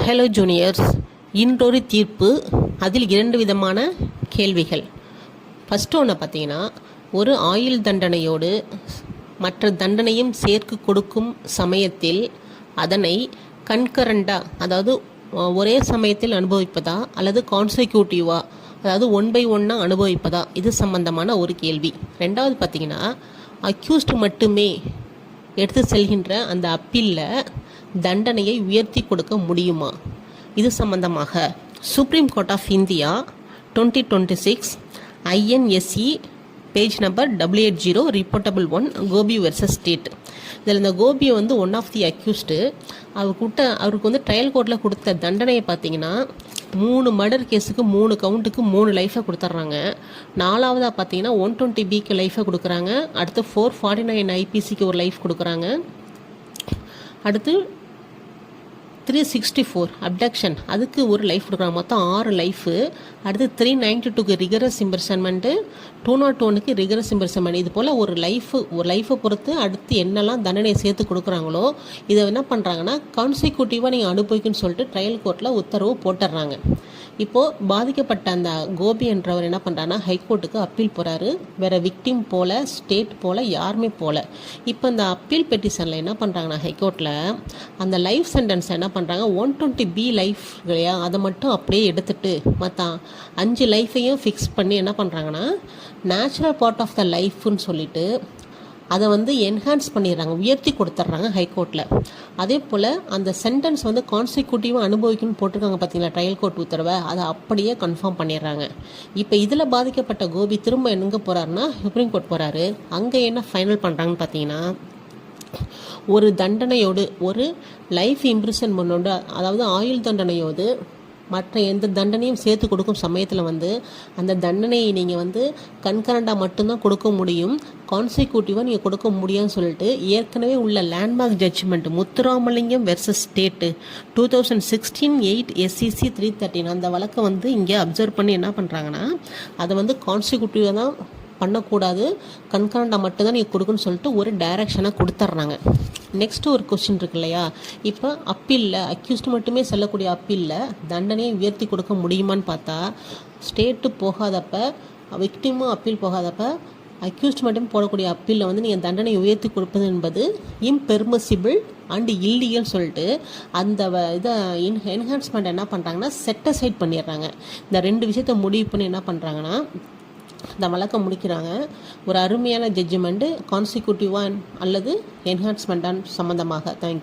Hello juniors, இன்றொரு தீர்ப்பு. அதில் 2 விதமான கேள்விகள். ஃபஸ்ட்டு ஒன்று பார்த்தீங்கன்னா, ஒரு ஆயுள் தண்டனையோடு மற்ற தண்டனையும் சேர்த்து கொடுக்கும் சமயத்தில் அதனை கன்கரண்டாக, அதாவது ஒரே சமயத்தில் அனுபவிப்பதா அல்லது கான்சிக்யூட்டிவாக, அதாவது 1 by 1 அனுபவிப்பதா, இது சம்பந்தமான ஒரு கேள்வி. ரெண்டாவது பார்த்தீங்கன்னா, அக்யூஸ்டு மட்டுமே எடுத்து செல்கின்ற அந்த அப்பீலில் தண்டனையை உயர்த்தி கொடுக்க முடியுமா, இது சம்பந்தமாக Supreme Court of India 2026 INSE page number 880 reportable 1 Gopi versus state. இதில் இந்த கோபியை ஒன் ஆஃப் தி அக்யூஸ்டு, அவருக்கு ட்ரையல் கோர்ட்டில் கொடுத்த தண்டனையை பார்த்தீங்கன்னா 3 மர்டர் கேஸுக்கு 3 கவுண்ட்டுக்கு 3 லைஃபை கொடுத்துட்றாங்க. நாலாவதாக பார்த்தீங்கன்னா 120B லைஃபை கொடுக்குறாங்க. அடுத்து 449 IPCக்கு ஒரு லைஃப் கொடுக்குறாங்க. அடுத்து 364 அப்டக்ஷன், அதுக்கு ஒரு லைஃப் கொடுக்குறாங்க. மொத்தம் 6 லைஃபு. அடுத்து 392க்கு ரிகரஸ் இம்பர்சன்மெண்ட்டு, 201க்கு ரிகரஸ் இம்பர்சன்மெண்ட். இது போல் ஒரு லைஃபை பொறுத்து அடுத்து என்னெல்லாம் தண்டனையை சேர்த்து கொடுக்குறாங்களோ இதை என்ன பண்ணுறாங்கன்னா கான்சிக்யூட்டிவாக நீங்கள் அனுபவிக்குன்னு சொல்லிட்டு ட்ரையல் கோர்ட்டில் உத்தரவு போட்டுடுறாங்க. இப்போது பாதிக்கப்பட்ட அந்த கோபி என்றவர் என்ன பண்ணுறாங்கன்னா ஹைகோர்ட்டுக்கு அப்பீல் போகிறாரு. வேறு விக்டிம் போல், ஸ்டேட் போல் யாருமே போல். இப்போ இந்த அப்பீல் பெட்டிஷனில் என்ன பண்ணுறாங்கன்னா ஹைகோர்ட்டில் அந்த லைஃப் சென்டென்ஸ் என்ன பண்ணுறாங்க, 120B லைஃப் இல்லையா, அதை மட்டும் அப்படியே எடுத்துகிட்டு மற்ற 5 லைஃபையும் ஃபிக்ஸ் பண்ணி என்ன பண்ணுறாங்கன்னா நேச்சுரல் பார்ட் ஆஃப் த லைஃப்னு சொல்லிட்டு அதை என்ஹான்ஸ் பண்ணிடுறாங்க, உயர்த்தி கொடுத்துட்றாங்க ஹைகோர்ட்டில். அதே போல் அந்த சென்டென்ஸ் கான்சிக்யூட்டிவாக அனுபவிக்கணும்னு போட்டிருக்காங்க பார்த்தீங்களா ட்ரையல் கோர்ட் உத்தரவை, அதை அப்படியே கன்ஃபார்ம் பண்ணிடுறாங்க. இப்போ இதில் பாதிக்கப்பட்ட கோபி திரும்ப எங்கே போகிறாருன்னா சுப்ரீம் கோர்ட் போகிறாரு. அங்கே என்ன ஃபைனல் பண்ணுறாங்கன்னு பார்த்தீங்கன்னா, ஒரு தண்டனையோடு, ஒரு லைஃப் இம்ப்ரிசன்மெண்டோடு, அதாவது ஆயுள் தண்டனையோடு மற்ற எந்த தண்டனையும் சேர்த்து கொடுக்கும் சமயத்தில் அந்த தண்டனையை நீங்கள் கன்கரண்டாக மட்டும்தான் கொடுக்க முடியும், கான்சிக்யூட்டிவாக நீங்கள் கொடுக்க முடியும்னு சொல்லிட்டு ஏற்கனவே உள்ள landmark judgment Muthuramalingam versus state 2016 8 SCC 313 அந்த வழக்கை இங்கே அப்சர்வ் பண்ணி என்ன பண்ணுறாங்கன்னா அதை கான்சிக்யூட்டிவாக தான் பண்ணக்கூடாது, கன்கரண்டாக மட்டும்தான் நீங்கள் கொடுக்குன்னு சொல்லிட்டு ஒரு டைரக்ஷனாக கொடுத்துட்றாங்க. நெக்ஸ்ட்டு ஒரு கொஸ்டின் இருக்கு இல்லையா, இப்போ அப்பீலில் அக்யூஸ்டு மட்டுமே செல்லக்கூடிய அப்பீலில் தண்டனையை உயர்த்தி கொடுக்க முடியுமான்னு பார்த்தா ஸ்டேட்டு போகாதப்ப, விக்டிமும் அப்பீல் போகாதப்ப அக்யூஸ்டு மட்டும் போடக்கூடிய அப்பீலில் நீங்கள் தண்டனை உயர்த்தி கொடுப்பது என்பது இம்பெர்மிசிபிள் அண்டு இல்லீகல் சொல்லிட்டு அந்த இதை என்ஹான்ஸ்மெண்ட் என்ன பண்ணுறாங்கன்னா செட்டசைட் பண்ணிடுறாங்க. இந்த 2 விஷயத்தை முடிவு பண்ணி என்ன பண்ணுறாங்கன்னா இந்த வழக்கை முடிக்கிறாங்க. ஒரு அருமையான ஜட்ஜ்மெண்ட்டு கான்சிக்யூட்டிவாக அல்லது என்ஹான்ஸ்மெண்ட்டான சம்மந்தமாக. தேங்க்யூ.